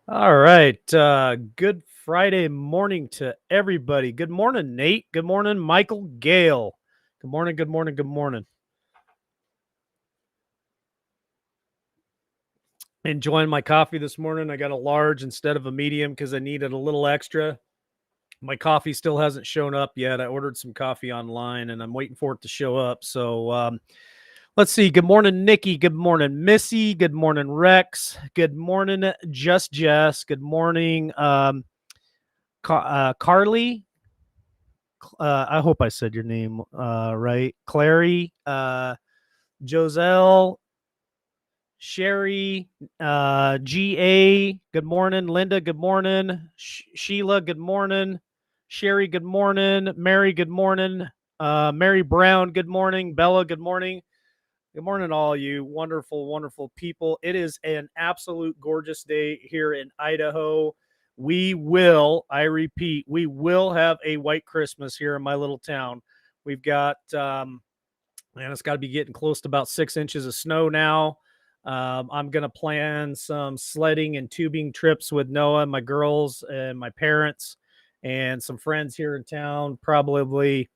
All right. Good Friday morning to everybody. Good morning, Nate. Good morning, Michael Gale. Good morning. Good morning. Good morning. Enjoying my coffee this morning. I got a large instead of a medium because I needed a little extra. My coffee still hasn't shown up yet. I ordered some coffee online and I'm waiting for it to show up. So let's see. Good morning, Nikki. Good morning, Missy. Good morning, Rex. Good morning, Just Jess. Good morning, Carly. I hope I said your name right. Clary, Joselle, Sherry, GA, good morning. Linda, good morning. Sheila, good morning. Sherry, good morning. Mary, good morning. Mary Brown, good morning. Bella, good morning. Good morning, all you wonderful, wonderful people. It is an absolute gorgeous day here in Idaho. I repeat, we will have a white Christmas here in my little town. We've got, man, it's got to be getting close to about 6 inches of snow now. I'm going to plan some sledding and tubing trips with Noah, my girls, and my parents, and some friends here in town. I'm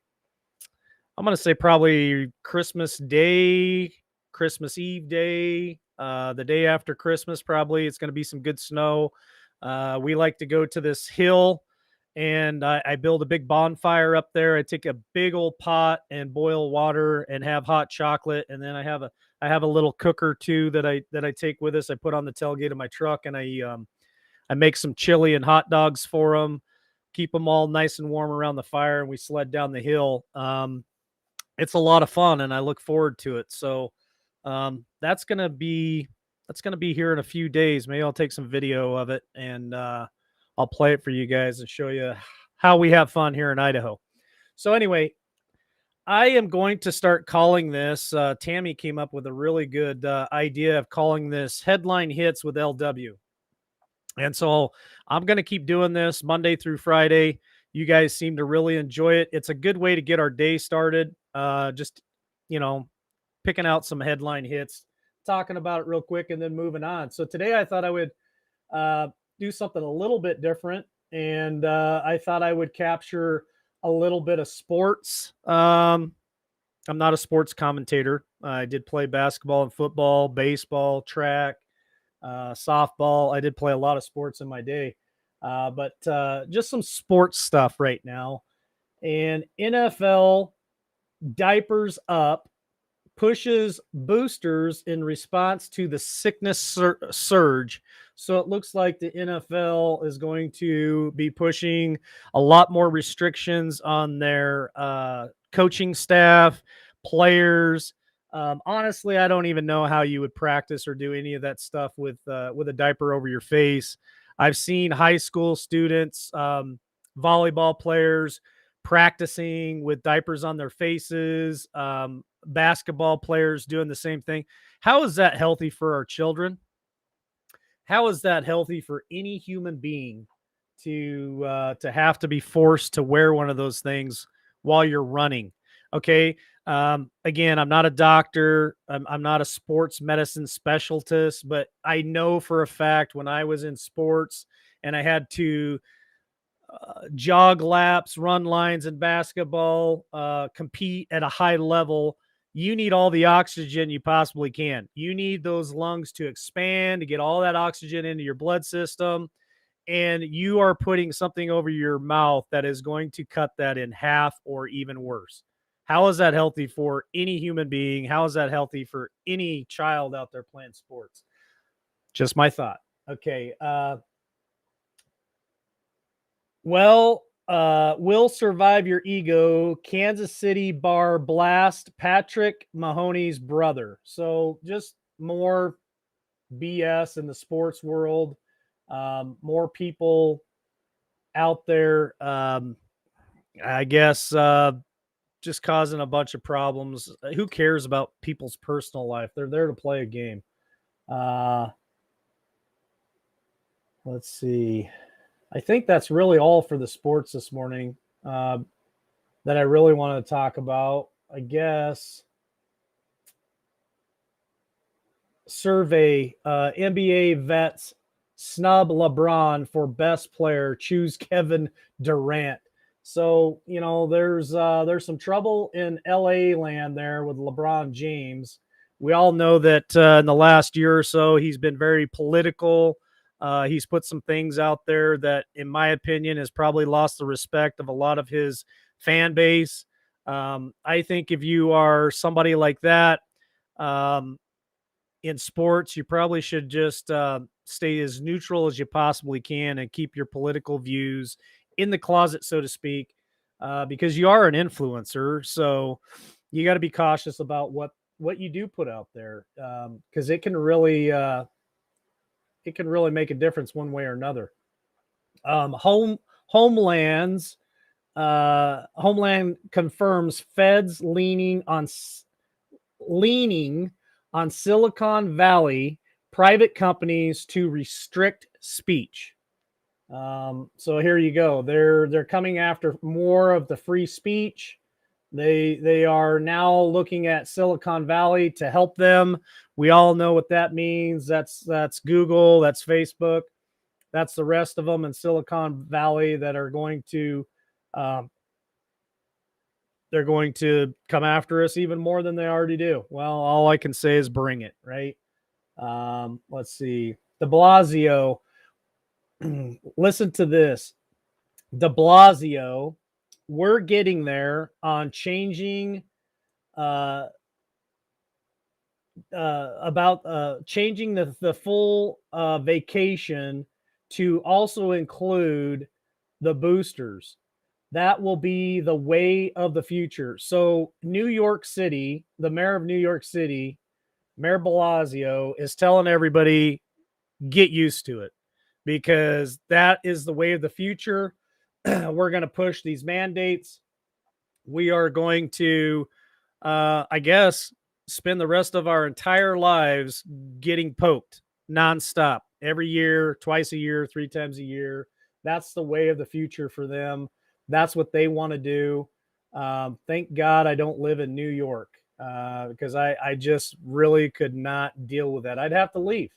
going to say probably Christmas Day, Christmas Eve day, the day after Christmas, probably. It's going to be some good snow. We like to go to this hill and I build a big bonfire up there. I take a big old pot and boil water and have hot chocolate. And then I have a little cooker too that I take with us. I put on the tailgate of my truck and I make some chili and hot dogs for them, keep them all nice and warm around the fire, and we sled down the hill. It's a lot of fun and I look forward to it. So that's gonna be here in a few days. Maybe I'll take some video of it and I'll play it for you guys and show you how we have fun here in Idaho. So anyway, I am going to start calling this. Tammy came up with a really good idea of calling this headline hits with LW. And so I'm going to keep doing this Monday through Friday. You guys seem to really enjoy it. It's a good way to get our day started. Just, you know, picking out some headline hits, talking about it real quick, and then moving on. So today I thought I would uh, do something a little bit different. And I thought I would capture a little bit of sports. I'm not a sports commentator. I did play basketball and football, baseball, track, softball. I did play a lot of sports in my day, but just some sports stuff right now. And NFL diapers up pushes boosters in response to the sickness surge. So it looks like the NFL is going to be pushing a lot more restrictions on their coaching staff, players. Honestly, I don't even know how you would practice or do any of that stuff with a diaper over your face. I've seen high school students, volleyball players practicing with diapers on their faces. Basketball players doing the same thing. How is that healthy for our children? How is that healthy for any human being to have to be forced to wear one of those things while you're running? Okay. Again, I'm not a doctor. I'm not a sports medicine specialist, but I know for a fact when I was in sports and I had to jog laps, run lines in basketball, compete at a high level, you need all the oxygen you possibly can. You need those lungs to expand, to get all that oxygen into your blood system. And you are putting something over your mouth that is going to cut that in half or even worse. How is that healthy for any human being? How is that healthy for any child out there playing sports? Just my thought. Okay. Will survive your ego. Kansas City bar blast Patrick Mahoney's brother. So just more BS in the sports world. More people out there, I guess, just causing a bunch of problems. Who cares about people's personal life? They're there to play a game. Uh, let's see. I think that's really all for the sports this morning. That I really want to talk about. I guess survey NBA vets snub LeBron for best player, choose Kevin Durant. So, there's some trouble in LA land there with LeBron James. We all know that in the last year or so, he's been very political. He's put some things out there that, in my opinion, has probably lost the respect of a lot of his fan base. I think if you are somebody like that, um, in sports, you probably should just stay as neutral as you possibly can and keep your political views in the closet, so to speak, because you are an influencer. So you got to be cautious about what you do put out there, because it can really make a difference one way or another. Homelands Homeland confirms Feds leaning on Silicon Valley private companies to restrict speech. So here you go. They're coming after more of the free speech. They are now looking at Silicon Valley to help them. We all know what that means. That's Google, that's Facebook, that's the rest of them in Silicon Valley that are going to um, they're going to come after us even more than they already do. Well, all I can say is bring it, right? Let's see. De Blasio, listen to this. De Blasio, we're getting there on changing uh, about changing the full vacation to also include the boosters. That will be the way of the future. So, New York City, the mayor of New York City, Mayor Blasio, is telling everybody, get used to it because that is the way of the future. We're going to push these mandates. We are going to, I guess, spend the rest of our entire lives getting poked nonstop every year, twice a year, three times a year. That's the way of the future for them. That's what they want to do. Thank God I don't live in New York because I just really could not deal with that. I'd have to leave.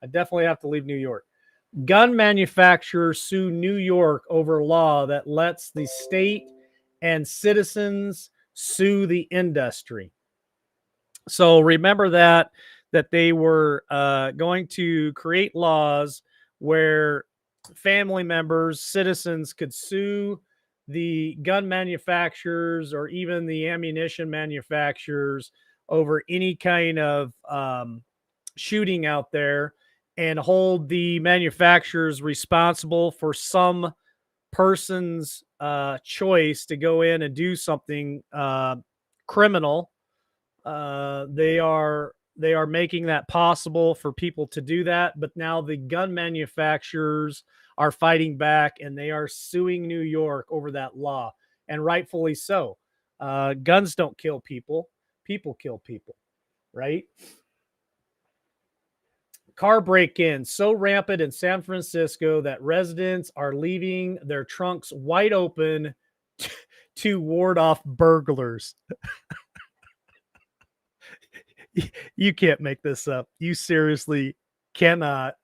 I definitely have to leave New York. Gun manufacturers sue New York over law that lets the state and citizens sue the industry. So remember that they were going to create laws where family members, citizens could sue the gun manufacturers or even the ammunition manufacturers over any kind of shooting out there and hold the manufacturers responsible for some person's choice to go in and do something criminal. They are making that possible for people to do that, but now the gun manufacturers are fighting back and they are suing New York over that law, and rightfully so. Guns don't kill people; people kill people, right? Car break-ins so rampant in San Francisco that residents are leaving their trunks wide open to ward off burglars. You can't make this up. You seriously cannot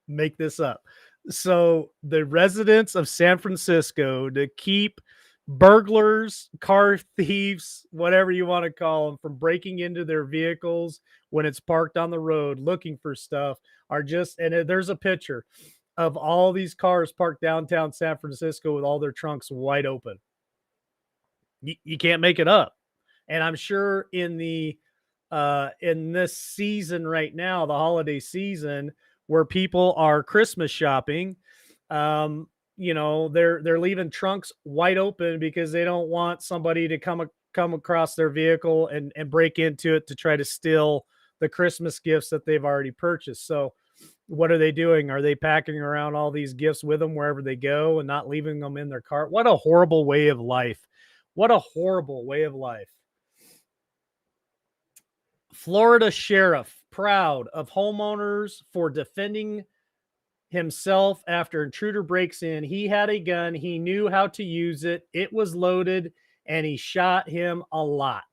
make this up. So the residents of San Francisco, to keep burglars, car thieves, whatever you want to call them, from breaking into their vehicles when it's parked on the road looking for stuff, are just, and there's a picture of all these cars parked downtown San Francisco with all their trunks wide open. You can't make it up. And I'm sure in this season right now, the holiday season, where people are Christmas shopping, they're leaving trunks wide open because they don't want somebody to come across their vehicle and break into it to try to steal the Christmas gifts that they've already purchased. So what are they doing? Are they packing around all these gifts with them wherever they go and not leaving them in their car? What a horrible way of life. What a horrible way of life. Florida sheriff proud of homeowners for defending himself after intruder breaks in. He had a gun. He knew how to use it. It was loaded, and he shot him a lot.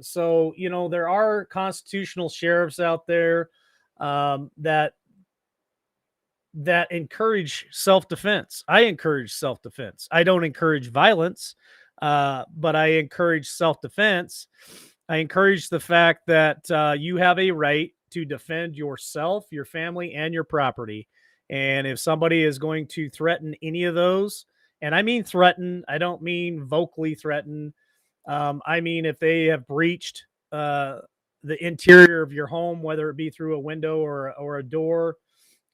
So there are constitutional sheriffs out there that that encourage self-defense. I encourage self-defense. I don't encourage violence, but I encourage self-defense. I encourage the fact that you have a right to defend yourself, your family, and your property. And if somebody is going to threaten any of those, and I mean threaten, I don't mean vocally threaten. I mean if they have breached the interior of your home, whether it be through a window or a door,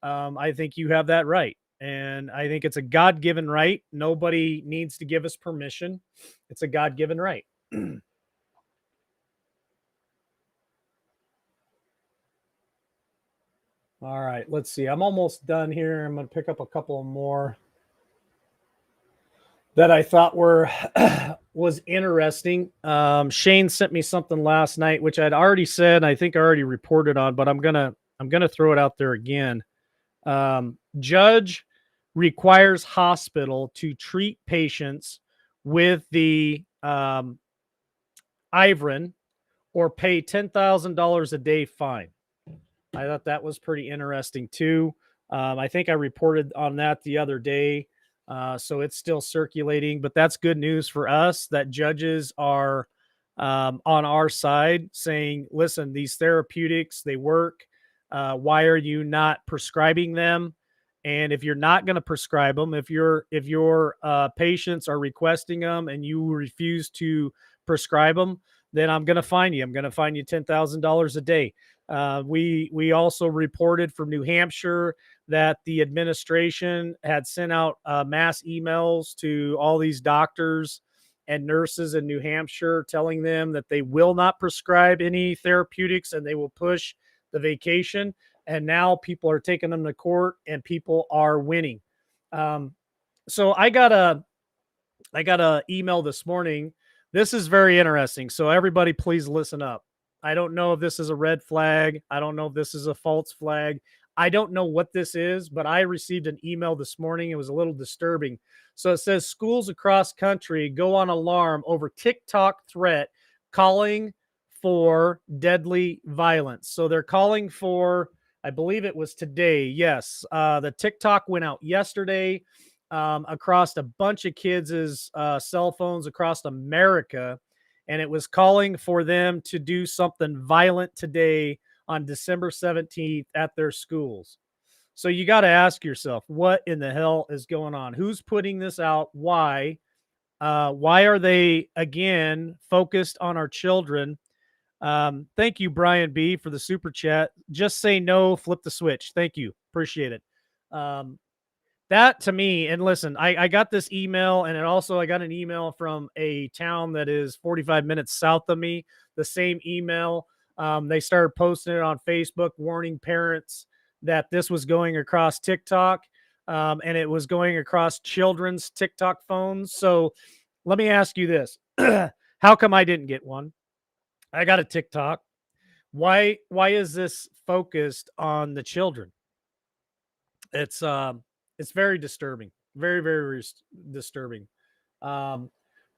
I think you have that right. And I think it's a God given right. Nobody needs to give us permission. It's a God given right. All right, let's see. I'm almost done here. I'm going to pick up a couple more that I thought were was interesting. Shane sent me something last night, which I'd already said. I think I already reported on, but I'm gonna throw it out there again. Judge requires hospital to treat patients with the Iverin or pay $10,000 a day fine. I thought that was pretty interesting too. I think I reported on that the other day. So it's still circulating, but that's good news for us that judges are on our side saying, listen, these therapeutics, they work. Why are you not prescribing them? And if you're not going to prescribe them, if your patients are requesting them and you refuse to prescribe them, then I'm going to fine you. I'm going to fine you $10,000 a day. We also reported from New Hampshire that the administration had sent out mass emails to all these doctors and nurses in New Hampshire telling them that they will not prescribe any therapeutics and they will push the vacation. And now people are taking them to court and people are winning. Um, so I got a email this morning. This is very interesting. So everybody, please listen up. I don't know if this is a red flag. I don't know if this is a false flag. I don't know what this is, but I received an email this morning. It was a little disturbing. So it says schools across country go on alarm over TikTok threat calling for deadly violence. So they're calling for, I believe it was today. Yes, the TikTok went out yesterday across a bunch of kids' cell phones across America, and it was calling for them to do something violent today on December 17th at their schools. So you got to ask yourself, what in the hell is going on? Who's putting this out? Why? Why are they again focused on our children? Thank you, Brian B, for the super chat. Just say no, flip the switch. Thank you, appreciate it. That to me, and listen, I got this email, and I got an email from a town that is 45 minutes south of me. The same email. They started posting it on Facebook, warning parents that this was going across TikTok, and it was going across children's TikTok phones. So let me ask you this: how come I didn't get one? I got a TikTok. Why is this focused on the children? It's it's very disturbing. Very, very disturbing. Um,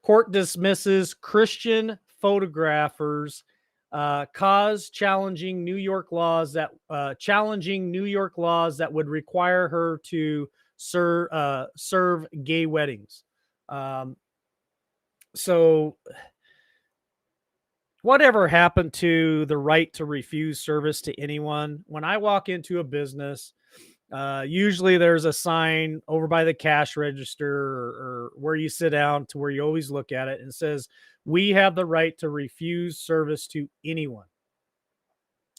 Court dismisses Christian photographers cause challenging New York laws that would require her to serve gay weddings. Um, so whatever happened to the right to refuse service to anyone? When I walk into a business, usually there's a sign over by the cash register or where you sit down to where you always look at it and it says, we have the right to refuse service to anyone.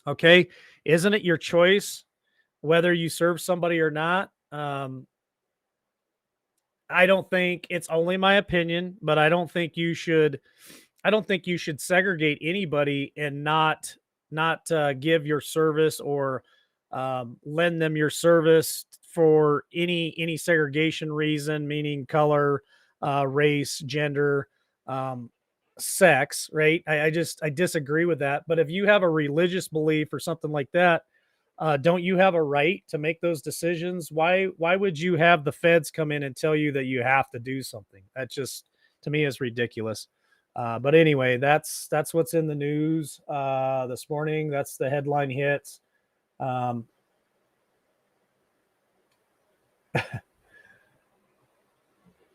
Okay. Isn't it your choice whether you serve somebody or not? I don't think it's only my opinion, but I don't think you should segregate anybody and not give your service or lend them your service for any segregation reason, meaning color, race, gender, um, sex. Right? I disagree with that. But if you have a religious belief or something like that, don't you have a right to make those decisions? Why would you have the feds come in and tell you that you have to do something? That just to me is ridiculous. But anyway, that's what's in the news this morning. That's the headline hits. Um,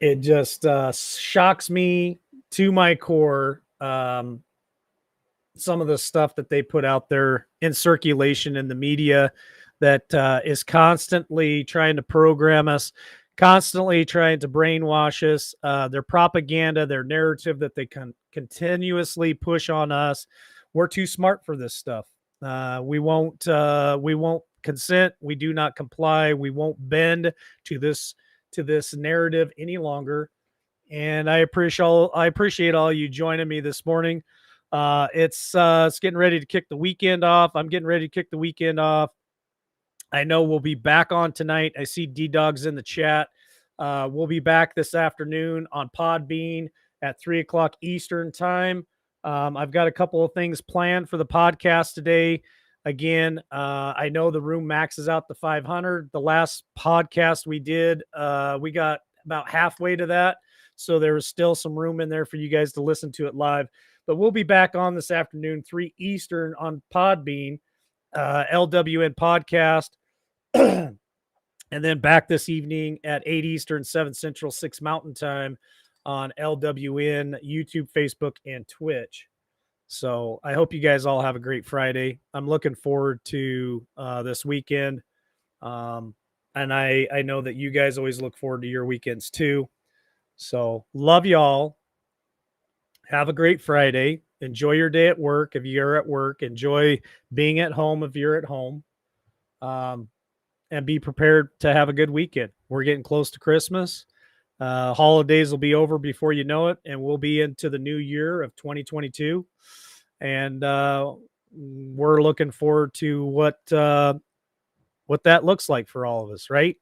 It just shocks me to my core. Some of the stuff that they put out there in circulation in the media that is constantly trying to program us, constantly trying to brainwash us. Their propaganda, their narrative that they continuously push on us. We're too smart for this stuff. We won't. We won't consent. We do not comply. We won't bend to this narrative any longer. And I appreciate all you joining me this morning. It's getting ready to kick the weekend off. I'm getting ready to kick the weekend off. I know we'll be back on tonight. I see D Dogs in the chat. We'll be back this afternoon on Podbean at 3 o'clock Eastern time. I've got a couple of things planned for the podcast today. Again, I know the room maxes out to 500. The last podcast we did, we got about halfway to that. So there was still some room in there for you guys to listen to it live. But we'll be back on this afternoon, 3 Eastern on Podbean, LWN Podcast. And then back this evening at 8 Eastern, 7 Central, 6 Mountain Time on LWN, YouTube, Facebook, and Twitch. So I hope you guys all have a great Friday. I'm looking forward to this weekend. And I know that you guys always look forward to your weekends too. So love y'all. Have a great Friday. Enjoy your day at work if you're at work. Enjoy being at home if you're at home. And be prepared to have a good weekend. We're getting close to Christmas. Holidays will be over before you know it, and we'll be into the new year of 2022. And we're looking forward to what that looks like for all of us, right?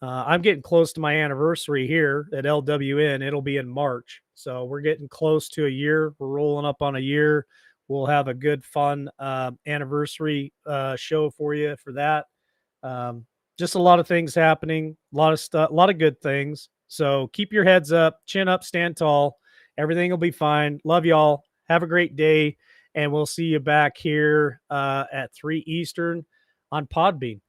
I'm getting close to my anniversary here at LWN. It'll be in March. So we're getting close to a year. We're rolling up on a year. We'll have a good, fun anniversary show for you for that. Just a lot of things happening, a lot of stuff, a lot of good things. So keep your heads up, chin up, stand tall. Everything will be fine. Love y'all. Have a great day. And we'll see you back here at 3 Eastern on Podbean.